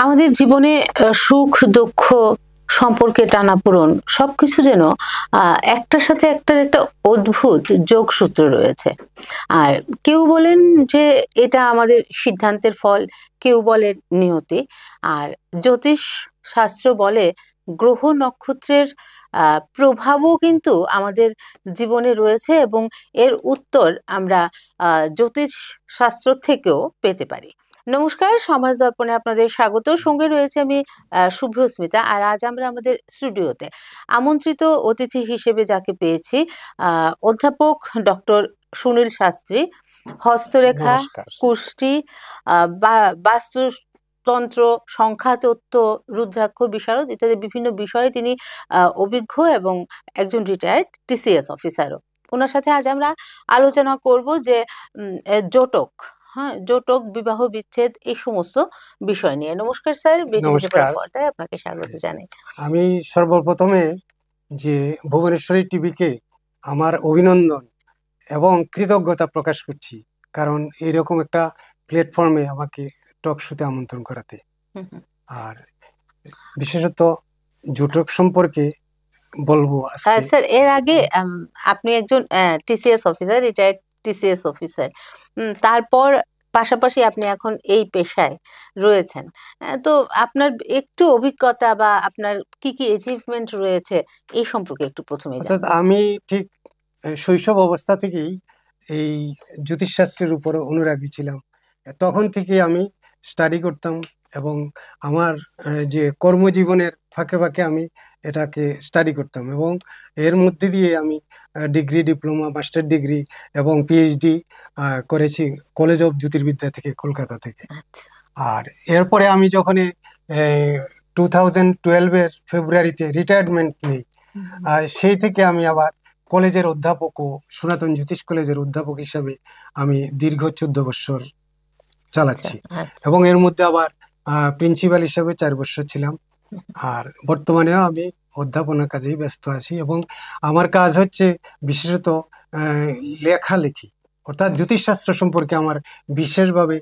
আমাদের জীবনে সুখ দুঃখ সম্পর্কে টানাপোড়েন সবকিছু যেন একটার সাথে একটার একটা অদ্ভুত যোগসূত্র রয়েছে। আর কেউ বলেন যে এটা আমাদের সিদ্ধান্তের ফল, কেউ বলেন নিয়তি। আর জ্যোতিষ শাস্ত্র বলে গ্রহ নক্ষত্রের প্রভাবও কিন্তু আমাদের জীবনে রয়েছে এবং এর উত্তর আমরা জ্যোতিষ শাস্ত্র থেকেও পেতে পারি। নমস্কার, সমাজ দর্পণে আপনাদের স্বাগত। সঙ্গে রয়েছে আমি শুভ্রস্মিতা। আর আজ আমরা আমাদের স্টুডিওতে আমন্ত্রিত অতিথি হিসেবে যাকে পেয়েছি, অধ্যাপক ডক্টর সুনীল শাস্ত্রী, হস্তরেখা, নমস্কার। কুষ্টি, বাস্তুতন্ত্র, সংখ্যাতত্ত্ব, রুদ্রাক্ষ বিশারদ ইত্যাদি বিভিন্ন বিষয়ে তিনি অভিজ্ঞ এবং একজন রিটায়ার্ড টিসিএস অফিসারও। ওনার সাথে আজ আমরা আলোচনা করব যে জোটক, জোটক, বিবাহ বিচ্ছেদ, এই সমস্ত বিষয় নিয়ে। নমস্কার স্যার, পর্দায় আপনাকে স্বাগত জানাই। আমি সর্বপ্রথমে যে ভুবনেশ্বরী টিভিকে আমার অভিনন্দন এবং কৃতজ্ঞতা প্রকাশ করছি, কারণ এইরকম একটা প্ল্যাটফর্মে আমাকে টক শোতে আমন্ত্রণ করাতে। আর বিশেষত জোটক সম্পর্কে বলবো স্যার, এর আগে আপনি একজন TCS officer, retired TCS officer, তারপর পাশাপাশি আপনি এখন এই পেশায় রয়েছেন। তো আপনার একটু অভিজ্ঞতা বা আপনার কি কি অ্যাচিভমেন্ট রয়েছে এই সম্পর্কে একটু প্রথমেই জানবো। আমি ঠিক শৈশব অবস্থা থেকেই এই জ্যোতিষশাস্ত্রের উপর অনুরাগী ছিলাম। তখন থেকে আমি স্টাডি করতাম এবং আমার যে কর্মজীবনের ফাঁকে ফাঁকে আমি এটাকে স্টাডি করতাম এবং এর মধ্যে দিয়ে আমি ডিগ্রি, ডিপ্লোমা, মাস্টার ডিগ্রি এবং পিএইচডি করেছি কলেজ অফ জ্যোতির্বিদ্যা থেকে, কলকাতা থেকে। আর এরপরে আমি যখন 2012-এর ফেব্রুয়ারিতে রিটায়ারমেন্ট নিই, সেই থেকে আমি আবার কলেজের অধ্যাপক ও সনাতন জ্যোতিষ কলেজের অধ্যাপক হিসাবে আমি দীর্ঘ 14 বছর চালাচ্ছি এবং এর মধ্যে আবার প্রিন্সিপাল হিসাবে 4 বছর ছিলাম। আর বর্তমানেও আমি অধ্যাপনার কাজেই ব্যস্ত আছি এবং আমার কাজ হচ্ছে বিশেষত লেখালেখি, অর্থাৎ জ্যোতিষশাস্ত্র সম্পর্কে আমার বিশেষভাবে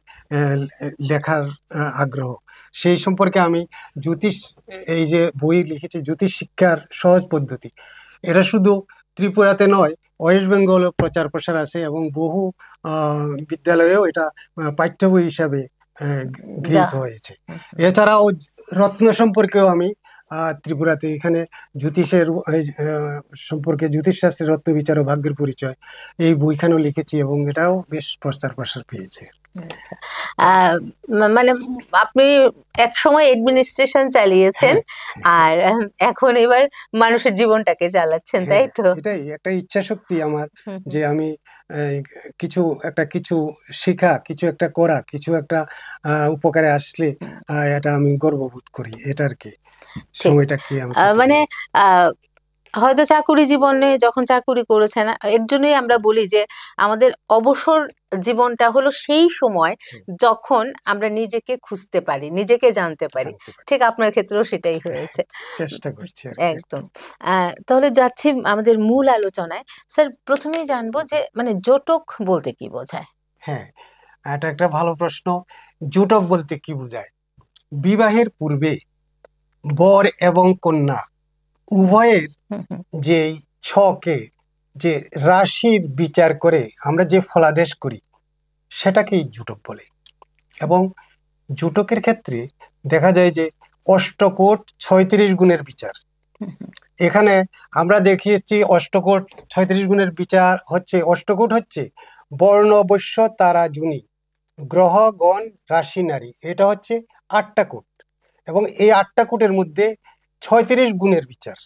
লেখার আগ্রহ। সেই সম্পর্কে আমি এই যে বই লিখেছি জ্যোতিষ শিক্ষার সহজ পদ্ধতি, এটা শুধু ত্রিপুরাতে নয়, ওয়েস্ট বেঙ্গলও প্রচার প্রসার আছে এবং বহু বিদ্যালয়েও এটা পাঠ্য বই হিসাবে গৃহীত হয়েছে। এছাড়াও রত্ন সম্পর্কেও আমি ত্রিপুরাতে এখানে জ্যোতিষের সম্পর্কে জ্যোতিষশাস্ত্রের রত্ন বিচার ও ভাগ্যের পরিচয়, এই বইখানেও লিখেছি এবং এটাও বেশ প্রচার প্রসার পেয়েছে। মানে আপনি এক সময় অ্যাডমিনিস্ট্রেশন চালিয়েছেন আর এখন এবার মানুষের জীবনটাকে চালাচ্ছেন, তাই তো? এটাই একটা ইচ্ছা শক্তি আমার, যে আমি কিছু শেখা, কিছু একটা করা, কিছু একটা উপকারে আসলে এটা আমি গর্ববোধ করি। এটা আর কি সময়টা কি মানে হয়তো চাকুরি জীবনে যখন চাকুরি করেছেন, এর জন্যই আমরা বলি যে আমাদের অবসর জীবনটা হলো সেই সময় যখন আমরা নিজেকে খুঁজতে পারি, নিজেকে জানতে পারি। ঠিক আপনার ক্ষেত্রেও সেটাই হয়েছে। চেষ্টা করছি একদম। তাহলে যাচ্ছি আমাদের মূল আলোচনায়। স্যার, প্রথমেই জানবো যে মানে জোটক বলতে কি বোঝায়? হ্যাঁ, এটা একটা ভালো প্রশ্ন। জোটক বলতে কি বোঝায়? বিবাহের পূর্বে বর এবং কন্যা উভয়ের যে ছকে যে রাশির বিচার করে আমরা যে ফলাদেশ করি সেটাকেই জোটক বলে। এবং জোটকের ক্ষেত্রে দেখা যায় যে অষ্টকোট 36 গুণের বিচার। এখানে আমরা দেখিয়েছি অষ্টকোট 36 গুণের বিচার হচ্ছে, অষ্টকোট হচ্ছে বর্ণ, বৈশ্য, তারা, জুনি, গ্রহ, গণ, রাশি, নারী, এটা হচ্ছে 8টা কোট। এবং এই 8টা কোটের মধ্যে 36 গুণের বিচার,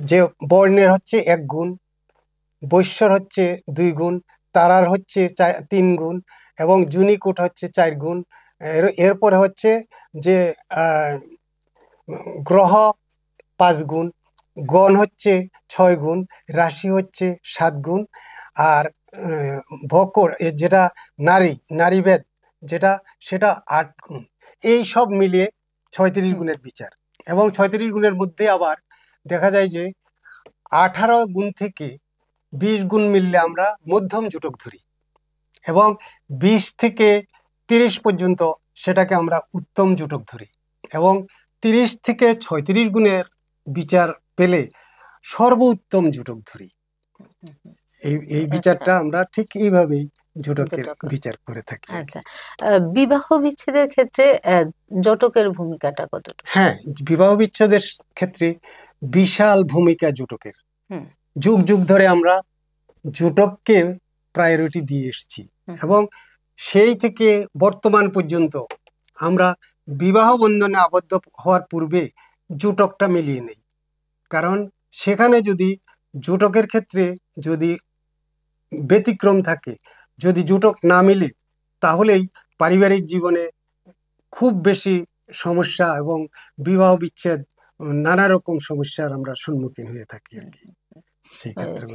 যে বর্ণের হচ্ছে 1 গুণ, বৈশ্যর হচ্ছে 2 গুণ, তারার হচ্ছে 3 গুণ এবং জুনি কোট হচ্ছে 4 গুণ। এরপরে হচ্ছে যে গ্রহ 5 গুণ, গণ হচ্ছে 6 গুণ, রাশি হচ্ছে 7 গুণ, আর ভকর যেটা নারীভেদ যেটা, সেটা 8 গুণ। এই সব মিলিয়ে 36 গুণের বিচার। এবং 36 গুণের মধ্যে আবার দেখা যায় যে 18 গুণ থেকে 20 গুণ মিললে আমরা মধ্যম জোটক ধরি এবং 20 থেকে 30 পর্যন্ত সেটাকে আমরা উত্তম জুটক ধরি, এবং 30 থেকে 36 গুণের বিচার পেলে সর্বোত্তম জুটক ধরি। এই বিচারটা আমরা ঠিক এইভাবেই জুটকের বিচার করে থাকি। আচ্ছা, বিবাহ বিচ্ছেদের ক্ষেত্রে জটকের ভূমিকাটা কতটুকু? হ্যাঁ, বিবাহ বিচ্ছেদের ক্ষেত্রে বিশাল ভূমিকা জুটকের। যুগ যুগ ধরে আমরা জুটককে প্রায়োরিটি দিয়ে এসেছি, এবং সেই থেকে বর্তমান পর্যন্ত আমরা বিবাহ বন্ধনে আবদ্ধ হওয়ার পূর্বে জুটকটা মিলিয়ে নেই। কারণ সেখানে যদি জুটকের ক্ষেত্রে যদি ব্যতিক্রম থাকে, যদি জুটক না মিলে, তাহলেই পারিবারিক জীবনে খুব বেশি সমস্যা এবং বিবাহ বিচ্ছেদ নানা রকম সমস্যার আমরা সম্মুখীন হয়ে থাকি আর কি। সেই ক্ষেত্রে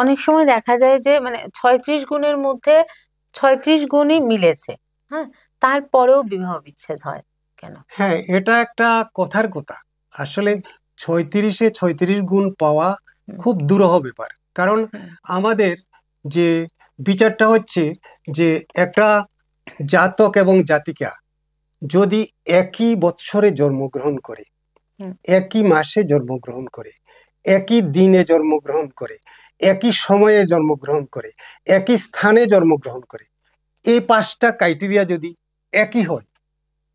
অনেক সময় দেখা যায় যে মানে 36 গুণের মধ্যে 36 গুণই মিলেছে, হ্যাঁ, তারপরেও বিবাহ বিচ্ছেদ হয় কেন? হ্যাঁ, এটা একটা কথার কথা। আসলে 36-এ 36 গুণ পাওয়া খুব দুরূহ ব্যাপার। কারণ আমাদের যে বিচারটা হচ্ছে যে একটা জাতক এবং জাতিকা যদি একই বৎসরে জন্মগ্রহণ করে, একই মাসে জন্মগ্রহণ করে, একই দিনে জন্মগ্রহণ করে, একই সময়ে জন্মগ্রহণ করে, একই স্থানে জন্মগ্রহণ করে, এই 5টা ক্রাইটেরিয়া যদি একই হয়,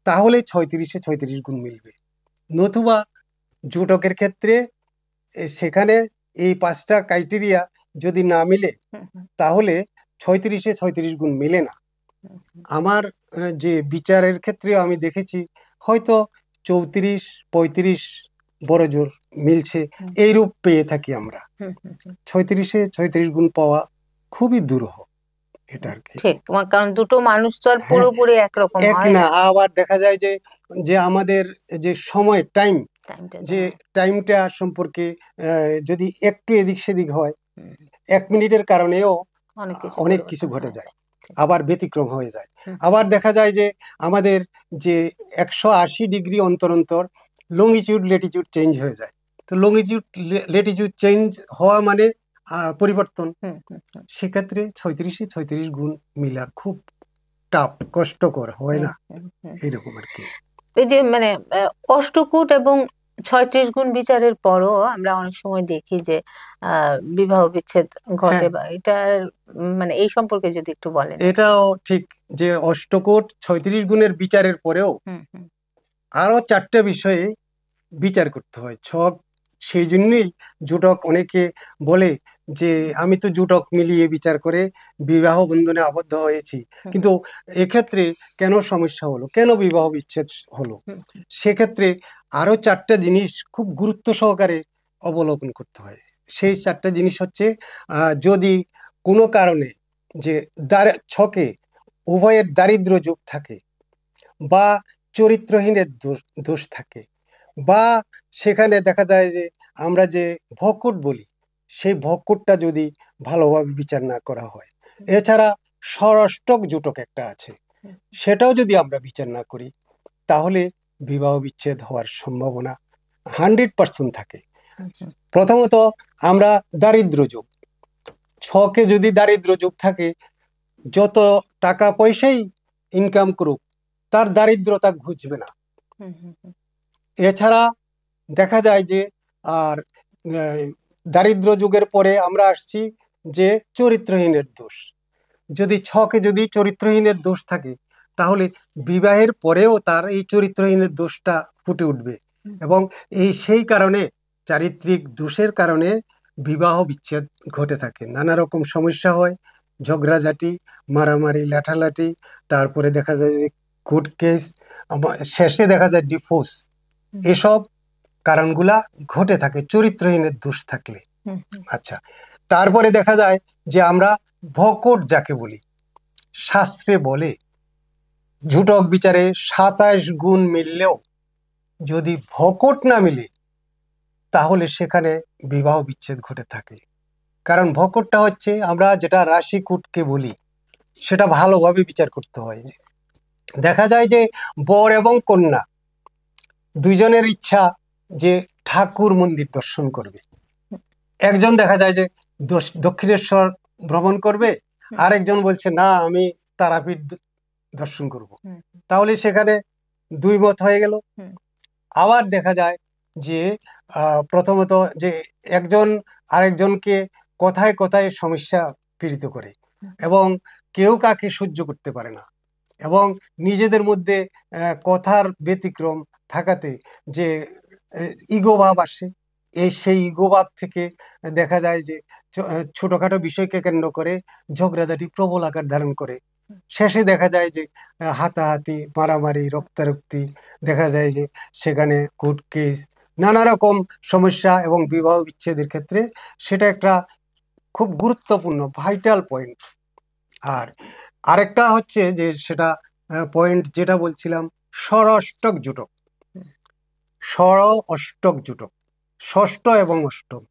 তাহলে 36-এ 36 গুণ মিলবে। নতুবা জুটকের ক্ষেত্রে সেখানে এই 5টা ক্রাইটেরিয়া যদি না মিলে, তাহলে 36-এ 36 গুণ মিলে না। আমার যে বিচারের ক্ষেত্রে আমি দেখেছি হয়তো 34-35 বড় জোর মিলছে, এইরূপ পেয়ে থাকি আমরা। 36-এ 36 গুণ পাওয়া খুবই দুরূহ, এটা আর কি। ঠিক, কারণ দুটো মানুষ তো আর পুরোপুরি একরকম হয় না। আবার দেখা যায় যে আমাদের যে সময় যে টাইমটা সম্পর্কে যদি একটু এদিক সেদিক হয়, 1 মিনিটের কারণেও অনেক কিছু ঘটে যায়, আবার ব্যতিক্রম হয়ে যায়। আবার দেখা যায় যে আমাদের যে 180 ডিগ্রি অন্তর অন্তর লঙ্গিটিউড ল্যাটিটিউড চেঞ্জ হয়ে যায়। তো লঙ্গিটিউড ল্যাটিটিউড চেঞ্জ হওয়া মানে পরিবর্তন। সেক্ষেত্রে 36-এ 36 গুণ মিলা খুব টাফ, কষ্টকর, হয় না, এরকম আর কি। এই যে মানে অষ্টকূট এবং 36 গুণ বিচারের পরও আমরা অনেক সময় দেখি যে বিবাহ বিচ্ছেদ ঘটে, বা এটার মানে এই সম্পর্কে যদি একটু বলেন। এটাও ঠিক যে অষ্টকূট 36 গুণের বিচারের পরেও আরো 4টে বিষয়ে বিচার করতে হয়। ছক, সেই জন্যই জুটক অনেকে বলে যে আমি তো জুটক মিলিয়ে বিচার করে বিবাহ বন্ধনে আবদ্ধ হয়েছি, কিন্তু এক্ষেত্রে কেন সমস্যা হলো, কেন বিবাহ বিচ্ছেদ হলো? সেক্ষেত্রে আরো 4টা জিনিস খুব গুরুত্ব সহকারে অবলোকন করতে হয়। সেই 4টা জিনিস হচ্ছে, যদি কোনো কারণে যে ছকে উভয়ের দারিদ্র্য যোগ থাকে, বা চরিত্রহীনের দোষ থাকে, বা সেখানে দেখা যায় যে আমরা যে ভকুট বলি, সেই ভকুটটা যদি ভালোভাবে বিচার না করা হয়, এছাড়া ষষ্ঠক জুটক একটা আছে, সেটাও যদি আমরা বিচার না করি, তাহলে বিবাহ বিচ্ছেদ হওয়ার সম্ভাবনা 100% থাকে। প্রথমত আমরা দারিদ্র্য যোগ, ছকে যদি দারিদ্র্য যোগ থাকে, যত টাকা পয়সাই ইনকাম করুক, তার দারিদ্রতা ঘুচবে না। এছাড়া দেখা যায় যে আর দারিদ্র যুগের পরে আমরা আসছি যে চরিত্রহীনের দোষ। যদি ছকে যদি চরিত্রহীনের দোষ থাকে, তাহলে বিবাহের পরেও তার এই চরিত্রহীনের দোষটা ফুটে উঠবে, এবং সেই কারণে চারিত্রিক দোষের কারণে বিবাহ বিচ্ছেদ ঘটে থাকে। নানা রকম সমস্যা হয়, ঝগড়াঝাটি, মারামারি, লাঠালাঠি, তারপরে দেখা যায় যে কোর্ট কেস, শেষে দেখা যায় ডিভোর্স। এসব কারণগুলা ঘটে থাকে চরিত্রহীনের দোষ থাকলে। আচ্ছা, তারপরে দেখা যায় যে আমরা ভকট যাকে বলি, শাস্ত্রে বলে জুটক বিচারে 27 গুণ মিললেও যদি ভকট না মিলে, তাহলে সেখানে বিবাহ বিচ্ছেদ ঘটে থাকে। কারণ ভকটটা হচ্ছে আমরা যেটা রাশি কূটকে বলি, সেটা ভালোভাবে বিচার করতে হয়। দেখা যায় যে বর এবং কন্যা দুইজনের ইচ্ছা যে ঠাকুর মন্দির দর্শন করবে। একজন দেখা যায় যে দক্ষিণেশ্বর ভ্রমণ করবে, আরেকজন বলছে না আমি তারাপীঠ দর্শন করব, তাহলে সেখানে দুই মত হয়ে গেল। আবার দেখা যায় যে প্রথমত যে একজন আরেকজনকে কথায় কথায় সমস্যা পীড়িত করে এবং কেউ কাকে সহ্য করতে পারে না, এবং নিজেদের মধ্যে কথার ব্যতিক্রম থাকাতে যে ইগো ভাব আসে, সেই ইগো ভাব থেকে দেখা যায় যে ছোটখাটো বিষয়কে কেন্দ্র করে ঝগড়াঝাটি প্রবল আকার ধারণ করে। শেষে দেখা যায় যে হাতাহাতি, মারামারি, রক্তারক্তি, দেখা যায় যে সেখানে কোর্ট কেস, নানা রকম সমস্যা, এবং বিবাহ বিচ্ছেদের ক্ষেত্রে সেটা একটা খুব গুরুত্বপূর্ণ ভাইটাল পয়েন্ট। আর আরেকটা হচ্ছে যে সেটা পয়েন্ট যেটা বলছিলাম, স্বর অষ্টক জুটক, স্বর অষ্টক জুটক, ষষ্ঠ এবং অষ্টম,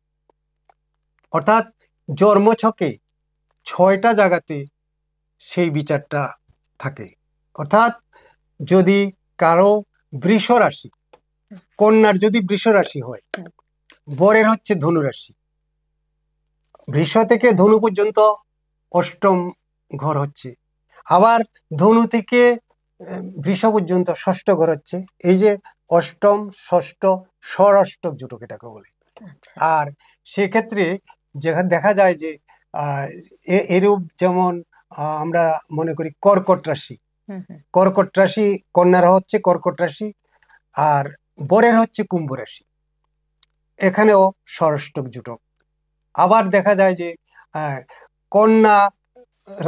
অর্থাৎ জন্মছকে 6টা জায়গাতে সেই বিচারটা থাকে। অর্থাৎ যদি কারো বৃষ রাশি, কন্যার যদি বৃষ রাশি হয়, বরের হচ্ছে ধনু রাশি, বৃষ থেকে ধনু পর্যন্ত অষ্টম ঘর হচ্ছে, আবার ধনু থেকে বৃষ পর্যন্ত ষষ্ঠ ঘর হচ্ছে। এই যে অষ্টম, ষষ্ঠ, ষষ্ঠক জুটক এটাকে বলে। আর সেক্ষেত্রে যেখানে দেখা যায় যে এরূপ যেমন আমরা মনে করি কর্কট রাশি, কর্কট রাশি কন্যার হচ্ছে কর্কট রাশি, আর বরের হচ্ছে কুম্ভ রাশি, এখানেও ষষ্ঠক জুটক। আবার দেখা যায় যে কন্যা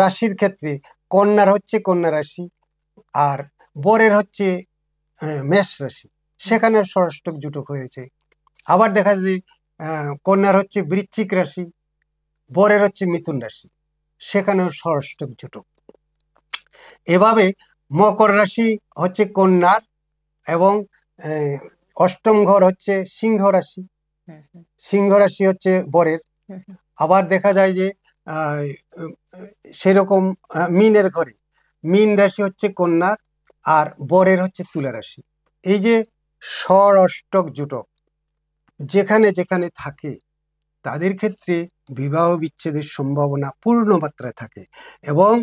রাশির ক্ষেত্রে কন্যার হচ্ছে কন্যা রাশি, আর বরের হচ্ছে মেষ রাশি, সেখানে ষষ্ঠক জুটক হয়েছে। আবার দেখা যায় কন্যার হচ্ছে বৃশ্চিক রাশি, বরের হচ্ছে মিথুন রাশি, সেখানেও ষষ্ঠক জুটক। এভাবে মকর রাশি হচ্ছে কন্যার, এবং অষ্টম ঘর হচ্ছে সিংহ রাশি, সিংহ রাশি হচ্ছে বরের। আবার দেখা যায় যে সেরকম মিনের ঘরে মিন রাশি হচ্ছে কন্যার, আর বরের হচ্ছে তুলা রাশি। এই যে স্বর অষ্টক জুটক যেখানে যেখানে থাকে তাদের ক্ষেত্রে বিবাহ বিচ্ছেদের সম্ভাবনা পূর্ণ মাত্রায় থাকে, এবং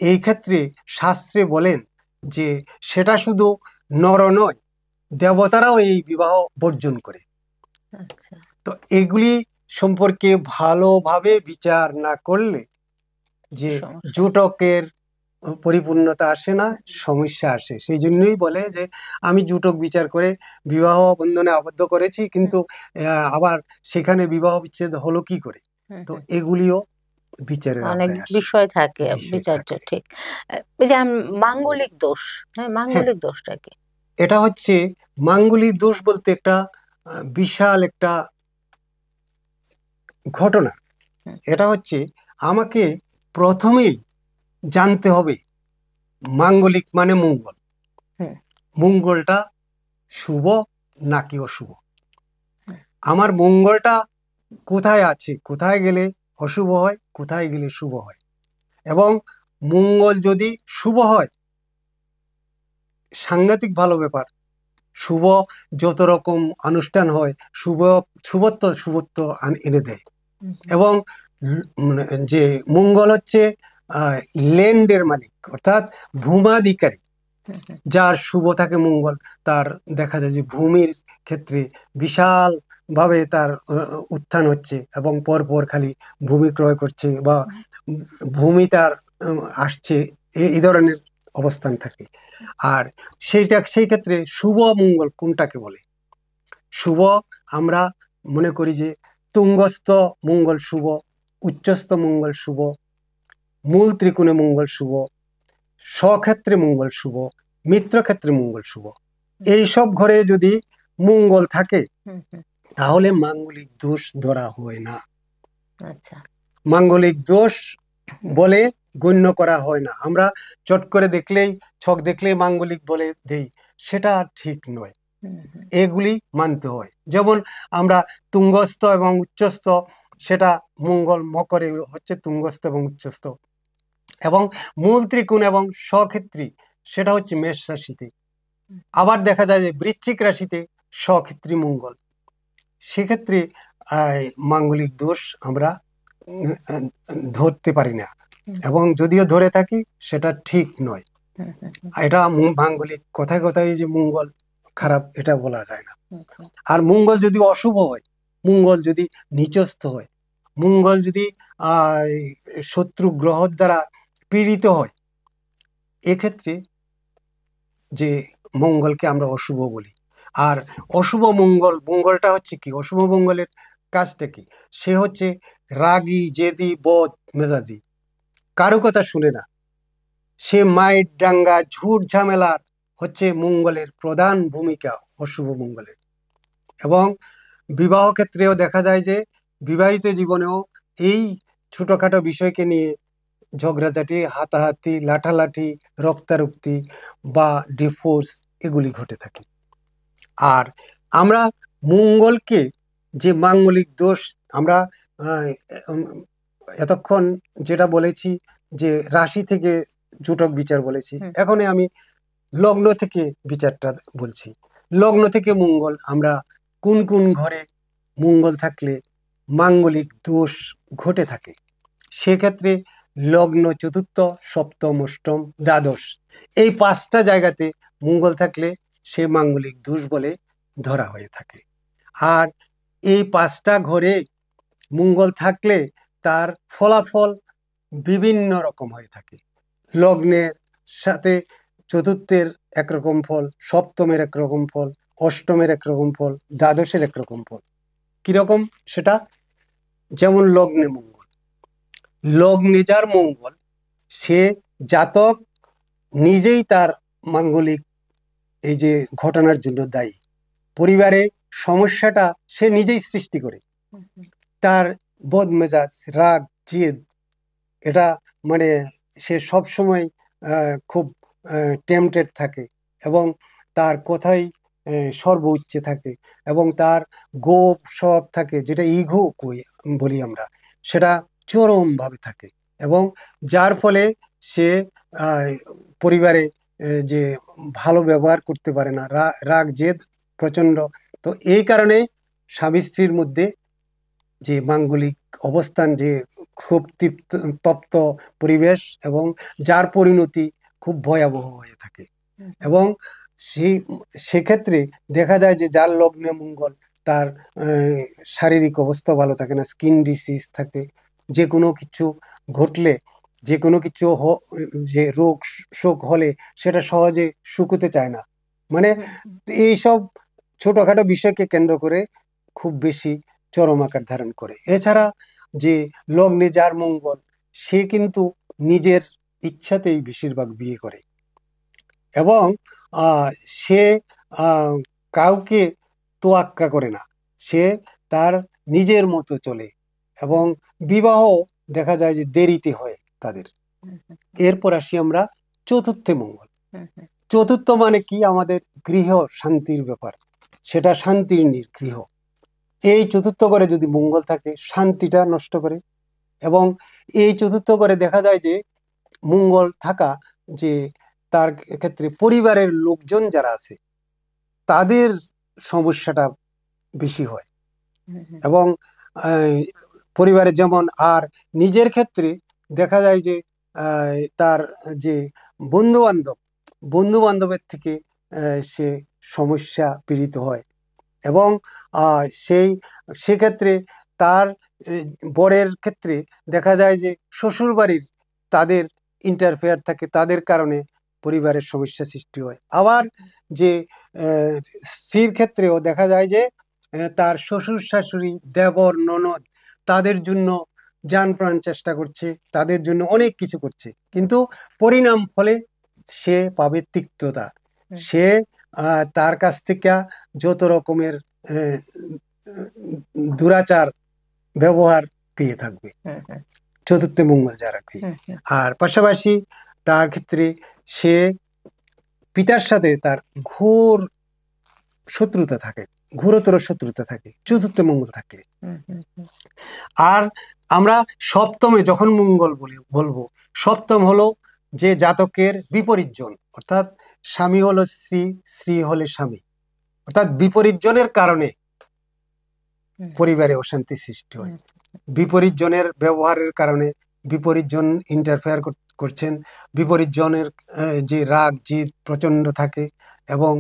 এই ক্ষেত্রে শাস্ত্রে বলেন যে সেটা শুধু নর নয়, দেবতারাও এই বিবাহ বর্জন করে। তো এগুলি সম্পর্কে ভালোভাবে বিচার না করলে যে জুটকের পরিপূর্ণতা আসে না, সমস্যা আসে। সেই জন্যই বলে যে আমি জুটক বিচার করে বিবাহ বন্ধনে আবদ্ধ করেছি, কিন্তু আবার সেখানে বিবাহ বিচ্ছেদ হলো কি করে। তো এগুলিও বিচারের অনেক বিষয় থাকে বিচার্য। ঠিক। এই যে মাঙ্গলিক দোষ, হ্যাঁ, মাঙ্গলিক দোষটা কি? এটা হচ্ছে মাঙ্গলিক দোষ বলতে একটা বিশাল একটা ঘটনা। এটা হচ্ছে আমাকে প্রথমেই জানতে হবে মাঙ্গলিক মানে মঙ্গল, মঙ্গলটা শুভ নাকি অশুভ, আমার মঙ্গলটা কোথায় আছে, কোথায় গেলে অশুভ হয়, কোথায় গেলে শুভ হয়। এবং মঙ্গল যদি শুভ হয় সাংঘাতিক ভালো ব্যাপার, শুভ যত রকম অনুষ্ঠান হয় শুভত্ব এনে দেয়। এবং যে মঙ্গল হচ্ছে ল্যান্ডের মালিক, অর্থাৎ ভূমাধিকারী, যার শুভ থাকে মঙ্গল, তার দেখা যায় যে ভূমির ক্ষেত্রে বিশাল ভাবে তার উত্থান হচ্ছে, এবং পরপর খালি ভূমি ক্রয় করছে বা ভূমি তার আসছে, এই ধরনের অবস্থান থাকে। আর সেই ক্ষেত্রে শুভ মঙ্গল কোনটাকে বলে? শুভ আমরা মনে করি যে তুঙ্গস্থ মঙ্গল শুভ, উচ্চস্থ মঙ্গল শুভ, মূল ত্রিকোণে মঙ্গল শুভ, স্বক্ষেত্রে মঙ্গল শুভ, মিত্র ক্ষেত্রে মঙ্গল শুভ। এই সব ঘরে যদি মঙ্গল থাকে তাহলে মাঙ্গলিক দোষ ধরা হয় না। আচ্ছা, মাঙ্গলিক দোষ বলে গণ্য করা হয় না। আমরা চট করে দেখলেই, ছক দেখলেই মাঙ্গলিক বলে দেই, সেটা ঠিক নয়। এগুলি মানতে হয়। যেমন আমরা তুঙ্গস্থ এবং উচ্চস্থ, সেটা মঙ্গল মকরে হচ্ছে তুঙ্গস্থ এবং উচ্চস্থ, এবং মূল ত্রিকোণ এবং স্বক্ষেত্রী সেটা হচ্ছে মেষ রাশিতে। আবার দেখা যায় যে বৃশ্চিক রাশিতে স্বক্ষেত্রী মঙ্গল। সেক্ষেত্রে মাঙ্গলিক দোষ আমরা ধরতে পারি না। এবং যদিও ধরে থাকি সেটা ঠিক নয়। এটা মাঙ্গলিক কথায় কথায় যে মঙ্গল খারাপ এটা বলা যায় না। আর মঙ্গল যদি অশুভ হয়, মঙ্গল যদি নিচস্থ হয়, মঙ্গল যদি শত্রু গ্রহ দ্বারা পীড়িত হয়, এক্ষেত্রে যে মঙ্গলকে আমরা অশুভ বলি। আর অশুভ মঙ্গল, মঙ্গলটা হচ্ছে কি, অশুভ মঙ্গলের কাজটা কি, সে হচ্ছে রাগী, জেদি, বদ মেজাজি, কারো কথা শুনে না, সে মায়ের ডাঙ্গা, ঝুট ঝামেলার হচ্ছে মঙ্গলের প্রধান ভূমিকা, অশুভ মঙ্গলের। এবং বিবাহ ক্ষেত্রেও দেখা যায় যে বিবাহিত জীবনেও এই ছোটখাটো বিষয়কে নিয়ে ঝগড়াঝাটি, হাতাহাতি, লাঠালাঠি, রক্তারক্তি বা ডিভোর্স এগুলি ঘটে থাকে। আর আমরা মঙ্গলকে যে মাঙ্গলিক দোষ, আমরা এতক্ষণ যেটা বলেছি যে রাশি থেকে জুটক বিচার বলেছি, এখন আমি লগ্ন থেকে বিচারটা বলছি। লগ্ন থেকে মঙ্গল, আমরা কোন কোন ঘরে মঙ্গল থাকলে মাঙ্গলিক দোষ ঘটে থাকে, সেক্ষেত্রে লগ্ন চতুর্থ, সপ্তম, অষ্টম, দ্বাদশ, এই 5টা জায়গাতে মঙ্গল থাকলে সে মাঙ্গলিক দোষ বলে ধরা হয়ে থাকে। আর এই 5টা ঘরে মঙ্গল থাকলে তার ফলাফল বিভিন্ন রকম হয়ে থাকে। লগ্নের সাথে চতুর্থের একরকম ফল, সপ্তমের একরকম ফল, অষ্টমের একরকম ফল, দ্বাদশের একরকম ফল। কিরকম সেটা? যেমন লগ্নে মঙ্গল, লগ্নে যার মঙ্গল, সে জাতক নিজেই তার মাঙ্গলিক এই যে ঘটনার জন্য দায়ী। পরিবারে সমস্যাটা সে নিজেই সৃষ্টি করে। তার বদমেজাজ, রাগ, জেদ, এটা মানে সে সব সময় খুব টেম্পটেড থাকে এবং তার কথাই সর্বোচ্চে থাকে এবং তার গোপ সব থাকে, যেটা ইগো বলি আমরা, সেটা চরমভাবে থাকে এবং যার ফলে সে পরিবারে যে ভালো ব্যবহার করতে পারে না, রাগ জেদ প্রচণ্ড। তো এই কারণে স্বামী স্ত্রীর মধ্যে যে মাঙ্গলিক অবস্থান, যে খুব তপ্ত পরিবেশ এবং যার পরিণতি খুব ভয়াবহ হয়ে থাকে। এবং সেক্ষেত্রে দেখা যায় যে যার লগ্নে মঙ্গল, তার শারীরিক অবস্থা ভালো থাকে না, স্কিন ডিসিজ থাকে, যে কোনো কিছু ঘটলে, যে কোনো কিছু যে রোগ শোক হলে সেটা সহজে শুকোতে চায় না। মানে এইসব ছোটখাটো বিষয়কে কেন্দ্র করে খুব বেশি চরম আকার ধারণ করে। এছাড়া যে লগ্নে যার মঙ্গল, সে কিন্তু নিজের ইচ্ছাতেই বেশিরভাগ বিয়ে করে এবং সে কাউকে তোয়াক্কা করে না, সে তার নিজের মতো চলে এবং বিবাহ দেখা যায় যে দেরিতে হয় তাদের। এরপর আসি আমরা চতুর্থে মঙ্গল। চতুর্থ মানে কি? আমাদের গৃহ শান্তির ব্যাপার, সেটা শান্তির গৃহ। এই চতুর্থ ঘরে যদি মঙ্গল থাকে, শান্তিটা নষ্ট করে। এবং এই চতুর্থ ঘরে দেখা যায় যে মঙ্গল থাকা, যে তার ক্ষেত্রে পরিবারের লোকজন যারা আছে তাদের সমস্যাটা বেশি হয় এবং পরিবারে যেমন, আর নিজের ক্ষেত্রে দেখা যায় যে তার যে বন্ধু বান্ধবের থেকে সে সমস্যা পীড়িত হয় এবং সেক্ষেত্রে তার বরের ক্ষেত্রে দেখা যায় যে শ্বশুর বাড়ির তাদের ইন্টারফেয়ার থাকে, তাদের কারণে পরিবারের সমস্যা সৃষ্টি হয়। আবার যে স্ত্রীর ক্ষেত্রেও দেখা যায় যে তার শ্বশুর শাশুড়ি, দেবর, ননদ তাদের জন্য জান প্রাণ চেষ্টা করছে, তাদের জন্য অনেক কিছু করছে, কিন্তু পরিণাম ফলে সে পাবে তিক্ততা। সে তার কাছ থেকে যত রকমের দুরাচার ব্যবহার পেয়ে থাকবে চতুর্থ মঙ্গল যারা কি। আর পাশাপাশি তার ক্ষেত্রে সে পিতার সাথে তার ঘোর শত্রুতা থাকে, ঘোরতর শত্রুতা থাকে চতুর্থ মঙ্গল থাকলে। আর আমরা সপ্তমে যখন মঙ্গল বলবো, সপ্তম হলো যে জাতকের বিপরীতজন, অর্থাৎ স্বামী হলো স্ত্রী, স্ত্রী হলে স্বামী, অর্থাৎ বিপরীতজনের কারণে পরিবারে অশান্তি সৃষ্টি হয়। বিপরীতজনের ব্যবহারের কারণে বিপরীত জন ইন্টারফেয়ার করছেন, বিপরীত জনের যে রাগ জিদ প্রচণ্ড থাকে এবং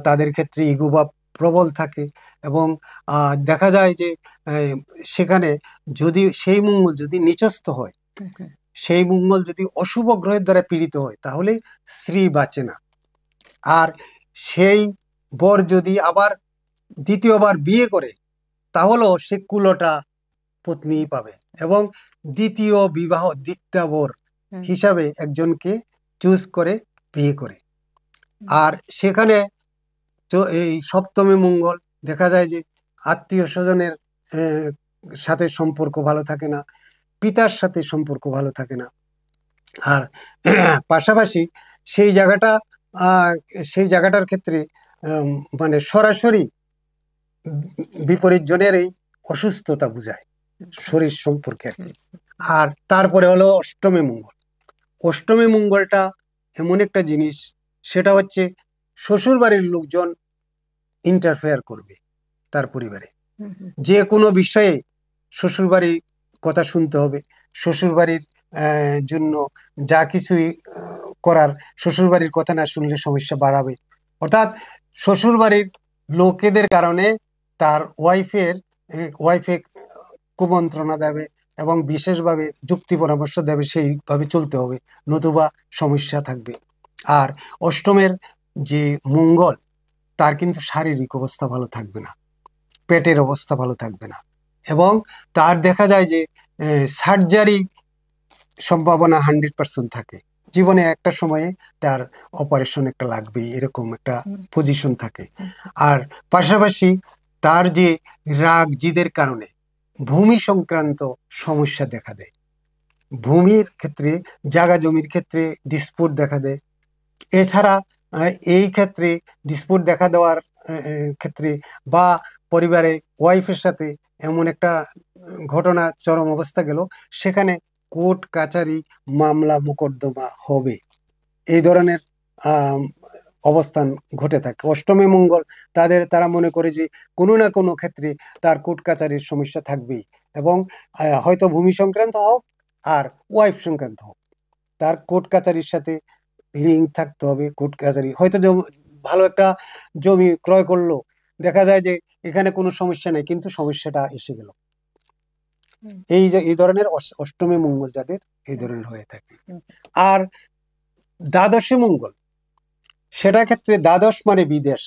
তাদের ক্ষেত্রে ইগোভাব প্রবল থাকে এবং দেখা যায় যে সেখানে যদি সেই মঙ্গল যদি নিচস্থ হয়, সেই মঙ্গল যদি অশুভ গ্রহের দ্বারা পীড়িত হয়, তাহলে স্ত্রী বাঁচে না। আর সেই বর যদি আবার দ্বিতীয়বার বিয়ে করে, তাহলেও সে কুলোটা পত্নী পাবে এবং দ্বিতীয় বিবাহ দ্বিতীয়বর হিসাবে একজনকে চুজ করে বিয়ে করে। আর সেখানে এই সপ্তমে মঙ্গল দেখা যায় যে আত্মীয় স্বজনের সাথে সম্পর্ক ভালো থাকে না, পিতার সাথে সম্পর্ক ভালো থাকে না। আর পাশাপাশি সেই জায়গাটার ক্ষেত্রে মানে সরাসরি বিপরীত জনের এই অসুস্থতা বোঝায় শরীর সম্পর্কে আর কি। আর তারপরে হলো অষ্টমী মঙ্গল। অষ্টমী মঙ্গলটা এমন একটা জিনিস, সেটা হচ্ছে শ্বশুর বাড়ির লোকজন ইন্টারফেয়ার করবে তার পরিবারে, যে কোনো বিষয়ে শ্বশুর বাড়ির কথা শুনতে হবে, শ্বশুর বাড়ির জন্য যা কিছুই করার শ্বশুর বাড়ির কথা না শুনলে সমস্যা বাড়াবে। অর্থাৎ শ্বশুর বাড়ির লোকেদের কারণে তার ওয়াইফে কুমন্ত্রণা দেবে এবং বিশেষভাবে যুক্তি পরামর্শ দেবে, সেইভাবে চলতে হবে, নতুবা সমস্যা থাকবে। আর অষ্টমের যে মঙ্গল, তার কিন্তু শারীরিক অবস্থা ভালো থাকবে না, পেটের অবস্থা ভালো থাকবে না এবং তার দেখা যায় যে সার্জারি সম্ভাবনা 100% থাকে। জীবনে একটা সময়ে তার অপারেশন একটা লাগবেই, এরকম একটা পজিশন থাকে। আর পাশাপাশি তার যে রাগ জিদের কারণে ভূমি সংক্রান্ত সমস্যা দেখা দেয়, ভূমির ক্ষেত্রে জায়গা জমির ক্ষেত্রে ডিসপুট দেখা দেয়। এছাড়া এই ক্ষেত্রে ডিসপুট দেখা দেওয়ার ক্ষেত্রে বা পরিবারে ওয়াইফের সাথে এমন একটা ঘটনা চরম অবস্থা গেল, সেখানে কোর্ট কাচারি মামলা মোকদ্দমা হবে, এই ধরনের অবস্থান ঘটে থাকে। অষ্টমী মঙ্গল তারা মনে করে যে কোনো না কোনো ক্ষেত্রে তার কোর্ট কাচারির সমস্যা থাকবেই এবং হয়তো ভূমি সংক্রান্ত হোক আর ওয়াইফ সংক্রান্ত হোক, তার কোর্ট কাচারির সাথে লিঙ্ক থাকতে হবে। কোর্ট কাচারি হয়তো ভালো একটা জমি ক্রয় করলো, দেখা যায় যে এখানে কোনো সমস্যা নেই, কিন্তু সমস্যাটা এসে গেল। এই ধরনের অষ্টমী মঙ্গল যাদের এই ধরনের হয়ে থাকে। আর দ্বাদশী মঙ্গল, সেটা ক্ষেত্রে দ্বাদশ মানে বিদেশ।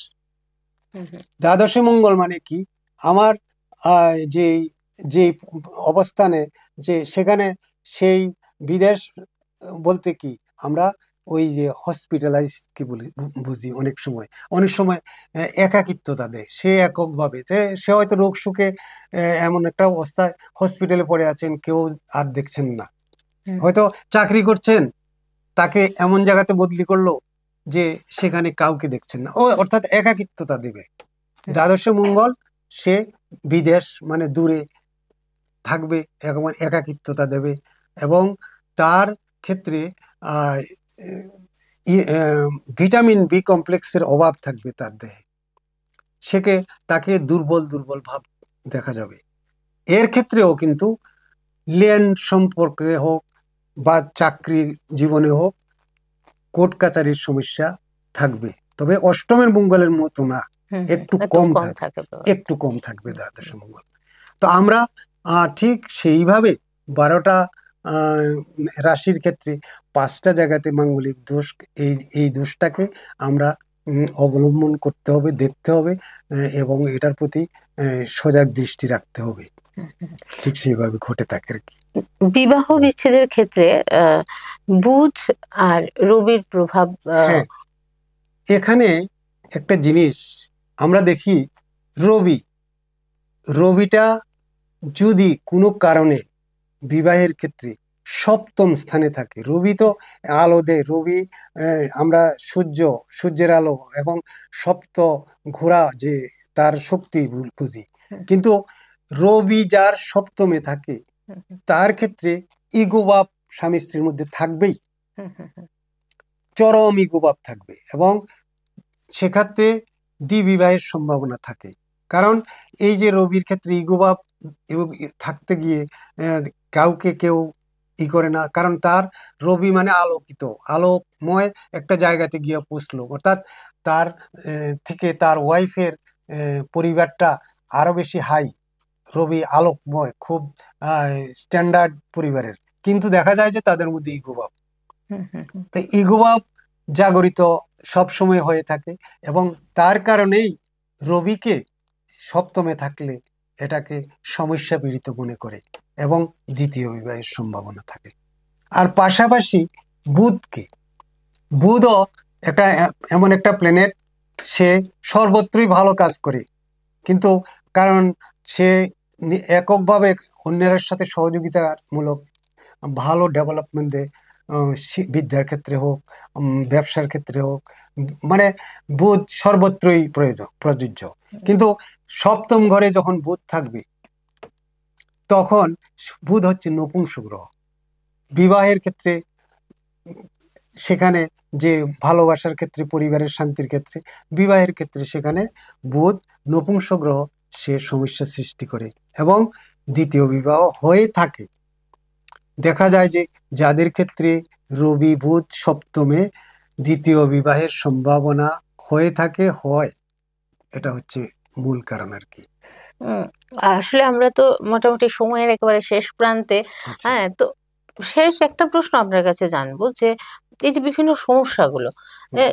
দ্বাদশী মঙ্গল মানে কি, আমার যে অবস্থানে যে সেখানে সেই বিদেশ বলতে কি, আমরা ওই যে হসপিটালাইজ কি বলি বুঝি, অনেক সময় একাকিত্বতা দেয়, সে এককভাবে সে হয়তো রোগ সুখে এমন একটা অবস্থায় হসপিটালে পড়ে আছেন, কেউ আর দেখছেন না, হয়তো চাকরি করছেন, তাকে এমন জায়গাতে বদলি করলো যে সেখানে কাউকে দেখছেন না, অর্থাৎ একাকিত্বতা দেবে। দ্বাদশে মঙ্গল সে বিদেশ মানে দূরে থাকবে, একাকিত্বতা দেবে এবং তার ক্ষেত্রে ভিটামিন বি কমপ্লেক্সের অভাব থাকবে তার দেহে, তাকে দুর্বল ভাব দেখা যাবে। এর ক্ষেত্রেও কিন্তু ল্যান্ড সম্পর্কে হোক বা চাকরি জীবনে হোক, কোর্ট কাচারির সমস্যা থাকবে। তবে অষ্টমের মঙ্গলের মতো না, একটু কম থাকবে দ্বাদশ মঙ্গল। তো আমরা ঠিক সেইভাবে 12টা রাশির ক্ষেত্রে 5টা জায়গাতে মাঙ্গলিক দোষ, এই দোষটাকে আমরা অবলম্বন করতে হবে, দেখতে হবে এবং এটার প্রতি সজাগ দৃষ্টি রাখতে হবে। ঠিক সেইভাবে ঘটে থাকে আর কি। বিবাহ বিচ্ছেদের ক্ষেত্রে বুধ আর রবির প্রভাব, এখানে একটা জিনিস আমরা দেখি, রবিটা যদি কোনো কারণে বিবাহের ক্ষেত্রে সপ্তম স্থানে থাকে, রবি তো আলো দেয়, রবি আমরা সূর্যের আলো এবং সপ্ত ঘোরা যে তার শক্তি বুঝি, কিন্তু রবি যার সপ্তমে থাকে তার ক্ষেত্রে ইগোভাব স্বামী স্ত্রীর মধ্যে থাকবেই, চরম ইগোভাব থাকবে এবং সেক্ষেত্রে দ্বিবিবাহের সম্ভাবনা থাকে। কারণ এই যে রবির ক্ষেত্রে ইগোভাব থাকতে গিয়ে কাউকে কেউ ই করে না, কারণ তার রবি মানে আলোকিত, আলোময় একটা জায়গাতে গিয়ে পৌঁছলো, অর্থাৎ তার থেকে তার ওয়াইফের পরিবারটা আরো বেশি হাই, রবি আলোকময়, খুব স্ট্যান্ডার্ড পরিবারের, কিন্তু দেখা যায় যে তাদের মধ্যে ইগোভাব। তো ইগোভাব জাগরিত সব সময় হয়ে থাকে, এবং তার কারণেই রবিকে সপ্তমে থাকলে এটাকে সমস্যা পীড়িত মনে করে এবং দ্বিতীয় বিবাহের সম্ভাবনা থাকে। আর পাশাপাশি বুধও একটা এমন একটা প্ল্যানেট, সে সর্বত্রই ভালো কাজ করে, কিন্তু কারণ সে এককভাবে অন্যের সাথে সহযোগিতামূলক ভালো ডেভেলপমেন্ট দেয়, বিদ্যার ক্ষেত্রে হোক, ব্যবসার ক্ষেত্রে হোক, মানে বুধ সর্বত্রই প্রযোজ্য। কিন্তু সপ্তম ঘরে যখন বুধ থাকবে, তখন বুধ হচ্ছে নপুংসক গ্রহ। বিবাহের ক্ষেত্রে, সেখানে যে ভালোবাসার ক্ষেত্রে, পরিবারের শান্তির ক্ষেত্রে, বিবাহের ক্ষেত্রে সেখানে বুধ নপুংসক গ্রহ, সে সমস্যা সৃষ্টি করে এবং দ্বিতীয় বিবাহ হয়ে থাকে। দেখা যায় যে যাদের ক্ষেত্রে রবি বুধ সপ্তমে, দ্বিতীয় বিবাহের সম্ভাবনা হয়ে থাকে, এটা হচ্ছে মূল কারণ আর কি। আসলে আমরা তো মোটামুটি সময়ের একেবারে শেষ প্রান্তে। হ্যাঁ, তো শেষ একটা প্রশ্ন আপনার কাছে জানবো যে এই যে বিভিন্ন সমস্যাগুলো,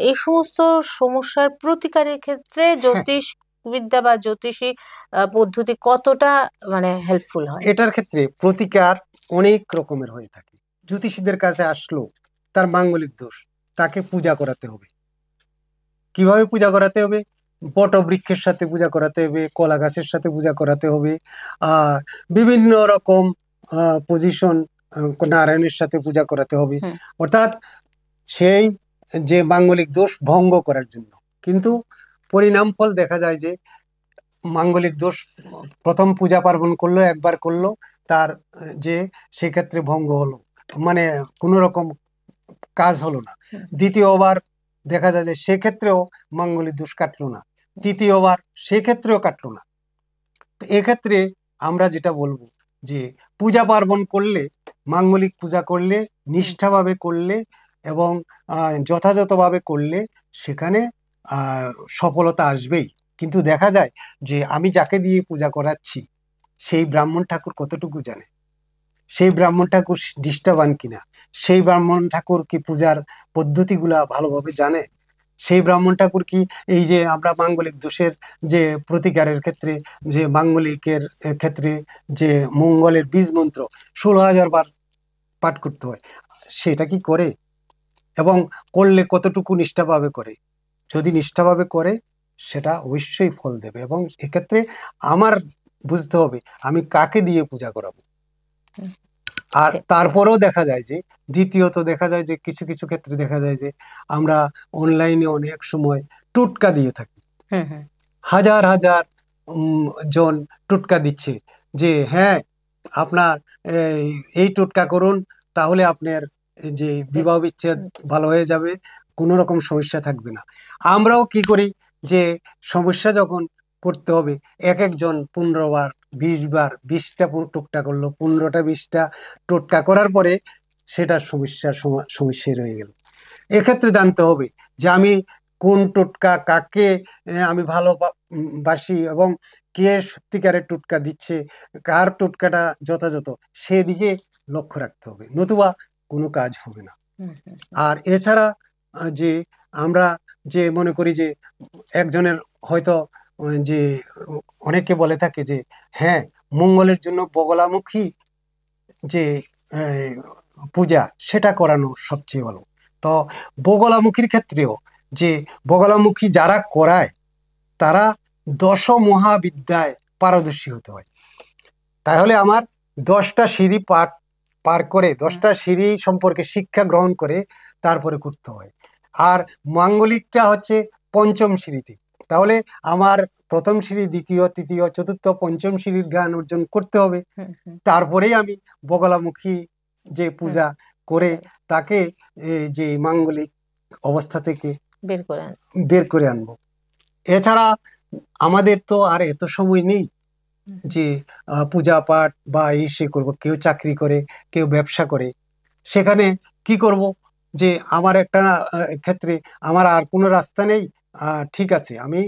এই সমস্ত সমস্যার প্রতিকারের ক্ষেত্রে জ্যোতিষ বিদ্যা বা জ্যোতিষী পদ্ধতি কতটা মানে হেল্পফুল হয়? এটার ক্ষেত্রে প্রতিকার অনেক রকমের হয়ে থাকে। জ্যোতিষীদের কাছে আসলো, তার মাঙ্গলিক দোষ, তাকে পূজা করাতে হবে। কিভাবে পূজা করাতে হবে? বটবৃক্ষের সাথে পূজা করাতে হবে, কলা গাছের সাথে পূজা করাতে হবে, বিভিন্ন রকম পজিশন নারায়ণের সাথে পূজা করাতে হবে, অর্থাৎ সেই যে মাঙ্গলিক দোষ ভঙ্গ করার জন্য। কিন্তু পরিণাম ফল দেখা যায় যে মাঙ্গলিক দোষ প্রথম পূজা পার্বণ করলো, একবার করলো, তার যে সেক্ষেত্রে ভঙ্গ হলো, মানে কোনো রকম কাজ হলো না। দ্বিতীয়বার দেখা যায় যে সেক্ষেত্রেও মাঙ্গলিক দোষ কাটলো না, তৃতীয়বার সেক্ষেত্রেও কাটলো না। তো এক্ষেত্রে আমরা যেটা বলবো যে পূজা পার্বণ করলে, মাঙ্গলিক পূজা করলে, নিষ্ঠাভাবে করলে এবং যথাযথভাবে করলে সেখানে সফলতা আসবেই। কিন্তু দেখা যায় যে আমি যাকে দিয়ে পূজা করাচ্ছি সেই ব্রাহ্মণ ঠাকুর কতটুকু জানে, সেই ব্রাহ্মণ ঠাকুর নিষ্ঠাবান কিনা, সেই ব্রাহ্মণ ঠাকুর কি পূজার পদ্ধতিগুলা ভালোভাবে জানে, সেই ব্রাহ্মণ ঠাকুর কি এই যে আমরা মাঙ্গলিক দোষের যে প্রতিকারের ক্ষেত্রে, যে মাঙ্গলিকের ক্ষেত্রে যে মঙ্গলের বীজ মন্ত্র 16,000 বার পাঠ করতে হয়, সেটা কি করে এবং করলে কতটুকু নিষ্ঠাভাবে করে? যদি নিষ্ঠাভাবে করে সেটা অবশ্যই ফল দেবে। এবং এক্ষেত্রে আমার বুঝতে হবে আমি কাকে দিয়ে পূজা করাবো। আর তারপরেও দেখা যায় যে দ্বিতীয়ত দেখা যায় যে কিছু কিছু ক্ষেত্রে দেখা যায় যে আমরা অনলাইনে অনেক সময় টোটকা দিয়ে থাকি, হাজার হাজার জন টোটকা দিচ্ছে যে হ্যাঁ আপনার এই টোটকা করুন, তাহলে আপনার যে বিবাহ বিচ্ছেদ ভালো হয়ে যাবে, কোনো রকম সমস্যা থাকবে না। আমরাও কি করি যে সমস্যা যখন করতে হবে, এক একজন 15 বার 20 বার 20টা টোটকা করলো, 15টা 20টা টোটকা করার পরে সেটার সমস্যায় রয়ে গেল। এক্ষেত্রে জানতে হবে যে আমি কোন টোটকা কাকে আমি ভালোবাসি এবং কে সত্যিকারের টোটকা দিচ্ছে, কার টোটকাটা যথাযথ, সেদিকে লক্ষ্য রাখতে হবে, নতুবা কোনো কাজ হবে না। আর এছাড়া যে আমরা যে মনে করি যে একজনের হয়তো যে অনেকে বলে থাকে যে হ্যাঁ মঙ্গলের জন্য বগলামুখী যে পূজা সেটা করানো সবচেয়ে ভালো। তো বগলামুখীর ক্ষেত্রেও যে বগলামুখী যারা করায় তারা 10 মহাবিদ্যায় পারদর্শী হতে হয়। তাহলে আমার 10টা সিঁড়ি পার করে, 10টা সিঁড়ি সম্পর্কে শিক্ষা গ্রহণ করে তারপরে করতে হয়। আর মাঙ্গলিকটা হচ্ছে 5ম সিঁড়িতে, তাহলে আমার প্রথম সিঁড়ি, দ্বিতীয়, তৃতীয়, চতুর্থ, 5ম সিঁড়ির জ্ঞান অর্জন করতে হবে, তারপরেই আমি বগলামুখী যে পূজা করে তাকে যে মাঙ্গলিক অবস্থা থেকে বের করে আনবো। এছাড়া আমাদের তো আর এত সময় নেই যে পূজা পাঠ বা এই সে করবো, কেউ চাকরি করে, কেউ ব্যবসা করে, সেখানে কি করব যে আমার একটা ক্ষেত্রে আমার আর কোনো রাস্তা নেই, ঠিক আছে আমি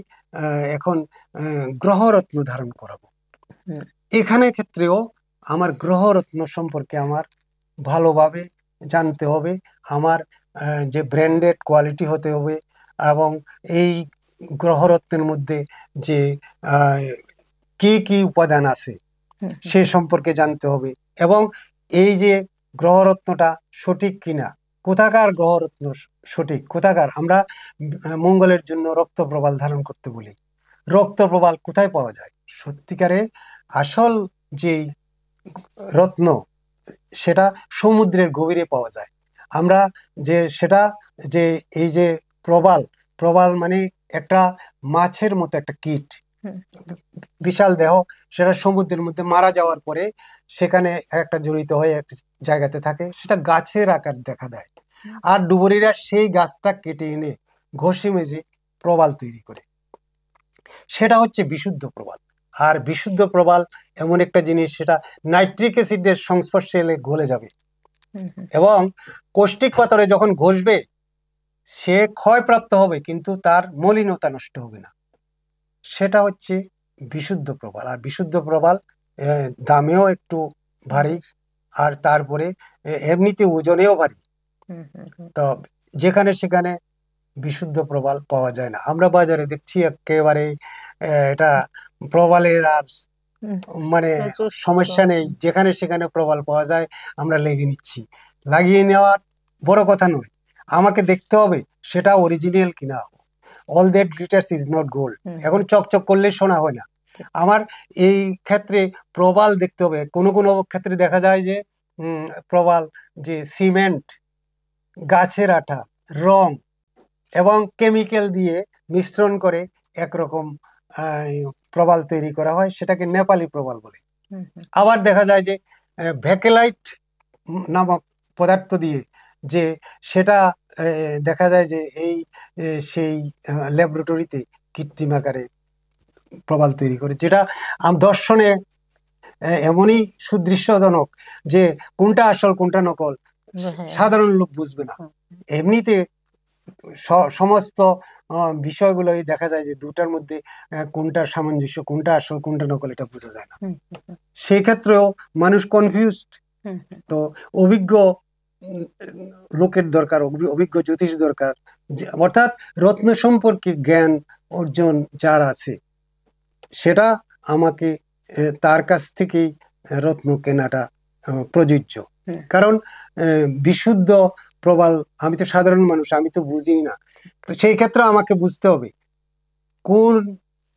এখন গ্রহরত্ন ধারণ করাবো। এখানে ক্ষেত্রেও আমার গ্রহরত্ন সম্পর্কে আমার ভালোভাবে জানতে হবে, আমার যে ব্র্যান্ডেড কোয়ালিটি হতে হবে, এবং এই গ্রহরত্নের মধ্যে যে কি কি উপাদান আছে সে সম্পর্কে জানতে হবে, এবং এই যে গ্রহরত্নটা সঠিক কিনা, কোথাকার গ্রহরত্ন সঠিক, কোথাকার। আমরা মঙ্গলের জন্য রক্তপ্রবাল ধারণ করতে বলি, রক্তপ্রবাল কোথায় পাওয়া যায়? সত্যিকারে আসল যেই রত্ন সেটা সমুদ্রের গভীরে পাওয়া যায়। আমরা যে সেটা যে এই যে প্রবাল, প্রবাল মানে একটা মাছের মতো একটা কীট, বিশাল দেহ, সেটা সমুদ্রের মধ্যে মারা যাওয়ার পরে সেখানে একটা জড়িত হয়ে একটা জায়গাতে থাকে, সেটা গাছের আকার দেখা দেয়। আর ডুবুরিরা সেই গাছটা কেটে এনে ঘষে মেজে প্রবাল তৈরি করে, সেটা হচ্ছে বিশুদ্ধ প্রবাল। আর বিশুদ্ধ প্রবাল এমন একটা জিনিস, সেটা নাইট্রিক অ্যাসিডের সংস্পর্শে এলে গলে যাবে, এবং কৌষ্টিক পাথরে যখন ঘষবে সে ক্ষয়প্রাপ্ত হবে, কিন্তু তার মলিনতা নষ্ট হবে না। সেটা হচ্ছে বিশুদ্ধ প্রবাল। আর বিশুদ্ধ প্রবাল দামেও একটু ভারী, আর তারপরে এমনিতে ওজনেও ভারী। তো যেখানে সেখানে বিশুদ্ধ প্রবাল পাওয়া যায় না। আমরা বাজারে দেখছি একেবারে এটা প্রবালের আর মানে সমস্যা নেই, যেখানে সেখানে প্রবাল পাওয়া যায়, আমরা লেগে নিচ্ছি। লাগিয়ে নেওয়ার বড় কথা নয়, আমাকে দেখতে হবে সেটা অরিজিনাল কিনা। All that glitters is not gold. এখন চকচক করলে সোনা হয় না। আমার এই ক্ষেত্রে প্রবাল দেখতে হবে। কোনো কোনো ক্ষেত্রে দেখা যায় যে প্রবাল যে সিমেন্ট, গাছের আঠা, রং এবং কেমিক্যাল দিয়ে মিশ্রণ করে একরকম প্রবাল তৈরি করা হয়, সেটাকে নেপালি প্রবাল বলে। আবার দেখা যায় যে ভ্যাকেলাইট নামক পদার্থ দিয়ে যে সেটা দেখা যায় যে এই সেই ল্যাবরেটরিতে কৃত্রিম আকারে প্রবাল তৈরি করে, যেটা দর্শনে এমনই সুদৃশ্যজনক যে কোনটা আসল কোনটা নকল সাধারণ লোক বুঝবে না। এমনিতে সমস্ত বিষয়গুলোই দেখা যায় যে দুটার মধ্যে কোনটার সামঞ্জস্য, কোনটা আসল কোনটা নকল, এটা বোঝা যায় না। সেই ক্ষেত্রেও মানুষ কনফিউজড। তো অভিজ্ঞ লোকের দরকার, অভিজ্ঞ জ্যোতিষ দরকার, অর্থাৎ রত্ন সম্পর্কে জ্ঞান অর্জন যার আছে, সেটা আমাকে তার কাছ থেকেই রত্ন কেনাটা প্রযোজ্য। কারণ বিশুদ্ধ প্রবাল, আমি তো সাধারণ মানুষ, আমি তো বুঝি না। তো সেই ক্ষেত্রে আমাকে বুঝতে হবে কোন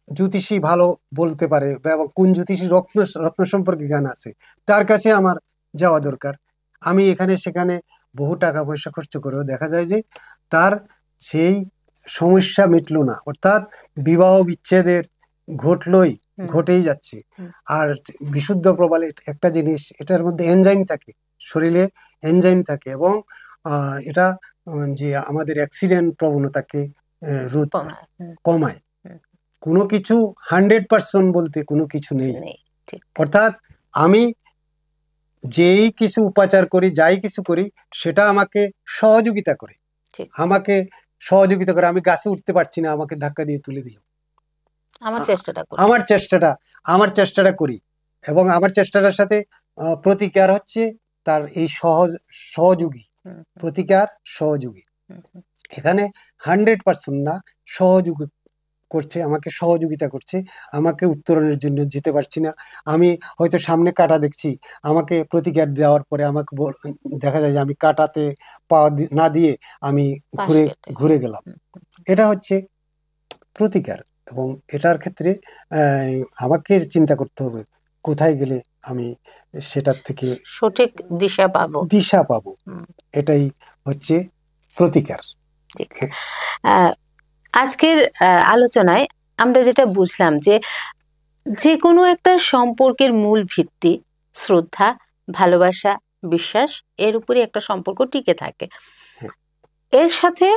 জ্যোতিষী ভালো বলতে পারে, এবং কোন জ্যোতিষী রত্ন সম্পর্কে জ্ঞান আছে, তার কাছে আমার যাওয়া দরকার। আমি এখানে সেখানে বহু টাকা পয়সা খরচ করেও দেখা যায় যে তার সেই সমস্যা মিটলো না, অর্থাৎ বিবাহ বিচ্ছেদের ঘটেই যাচ্ছে। আর বিশুদ্ধ প্রবালে একটা জিনিস, এটার মধ্যে এনজাইম থাকে, শরীরে এনজাইম থাকে, এবং এটা যে আমাদের অ্যাক্সিডেন্ট প্রবণতাকে রোধ কমায়। কোনো কিছু 100% বলতে কোনো কিছু নেই। অর্থাৎ আমি যেই কিছু উপাচার করি, যাই কিছু করি, সেটা আমাকে সহযোগিতা করে, আমি গাছে উঠতে পারছি না, আমাকে ধাক্কা দিয়ে তুলে দিল, আমার চেষ্টাটা করি, এবং আমার চেষ্টাটার সাথে প্রতিকার হচ্ছে তার এই সহযোগী, প্রতিকার সহযোগী। এখানে 100% না, সহযোগী করছে, আমাকে সহযোগিতা করছে, আমাকে উত্তরণের জন্য যেতে পারছি না, আমি হয়তো সামনে কাটা দেখছি, আমাকে প্রতিকার দেওয়ার পরে আমাকে দেখা যায় যে আমি কাটাতে পা না দিয়ে আমি ঘুরে গেলাম। এটা হচ্ছে প্রতিকার, এবং এটার ক্ষেত্রে আমাকে চিন্তা করতে হবে কোথায় গেলে আমি সেটার থেকে সঠিক দিশা পাবো। এটাই হচ্ছে প্রতিকার। আজকের আলোচনায় আমরা যেটা বুঝলাম যে যে কোনো একটা সম্পর্কের মূল ভিত্তি শ্রদ্ধা, ভালোবাসা, বিশ্বাস, এর উপরে একটা সম্পর্ক টিকে থাকে। এর সাথে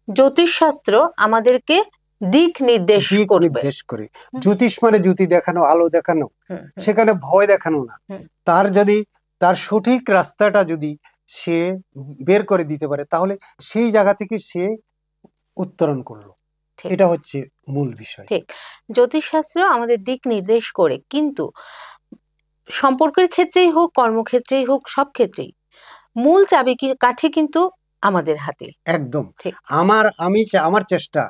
জ্যোতিষশাস্ত্র আমাদেরকে দিক নির্দেশ দিক করবে। নির্দেশ করে। জ্যোতিষ মানে জ্যোতি দেখানো, আলো দেখানো, সেখানে ভয় দেখানো না। তার যদি তার সঠিক রাস্তাটা যদি সে বের করে দিতে পারে, তাহলে সেই জায়গা থেকে সে উত্তরণ করলো। এটা হচ্ছে মূল বিষয়। ঠিক, জ্যোতিষশাস্ত্র আমাদের দিক নির্দেশ করে, কিন্তু সম্পর্কের ক্ষেত্রেই হোক, কর্মক্ষেত্রেই হোক, সব ক্ষেত্রেই মূল চাবি কাঠি কিন্তু আমাদের হাতে। একদম। ঠিক। আমার চেষ্টা,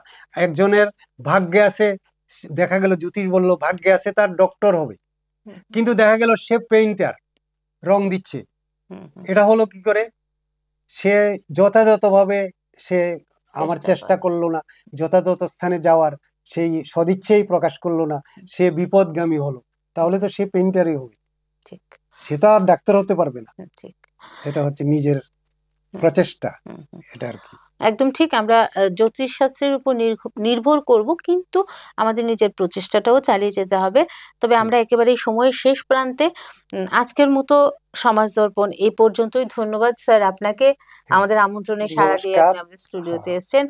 একজনের ভাগ্যে আছে, দেখা গেল জ্যোতিষ বললো ভাগ্যে আছে তার ডক্টর হবে, কিন্তু দেখা গেল সে পেইন্টার, রং দিচ্ছে। এটা হলো কি করে? সে যথাযথভাবে সে আমার চেষ্টা করলো না, যথাযথ স্থানে যাওয়ার সেই সদিচ্ছেই প্রকাশ করলো না, সে বিপদগামী হলো। তাহলে তো সে পেইন্টারই হবে, সে তো আর ডাক্তার হতে পারবে না। এটা হচ্ছে নিজের প্রচেষ্টা, এটা আর কি। একদম ঠিক। আমরা জ্যোতিষ শাস্ত্রের উপর নির্ভর করব, কিন্তু আমাদের নিজের প্রচেষ্টাটাও চালিয়ে যেতে হবে। তবে আমরা একেবারে সময়ের শেষ প্রান্তে। আজকের মতো সমাজ দর্পণ এই পর্যন্তই। ধন্যবাদ স্যার আপনাকে, আমাদের আমন্ত্রণে সাড়া দিয়ে আপনি আমাদের স্টুডিওতে এসেছেন।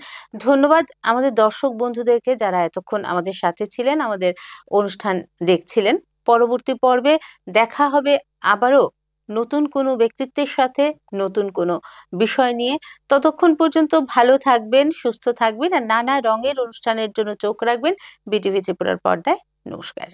ধন্যবাদ আমাদের দর্শক বন্ধুদেরকে যারা এতক্ষণ আমাদের সাথে ছিলেন, আমাদের অনুষ্ঠান দেখছিলেন। পরবর্তী পর্বে দেখা হবে আবারও নতুন কোনো ব্যক্তিত্বের সাথে, নতুন কোনো বিষয় নিয়ে। ততক্ষণ পর্যন্ত ভালো থাকবেন, সুস্থ থাকবেন, আর নানা রঙের অনুষ্ঠানের জন্য চোখ রাখবেন বিটিভি ত্রিপুরার পর্দায়। নমস্কার।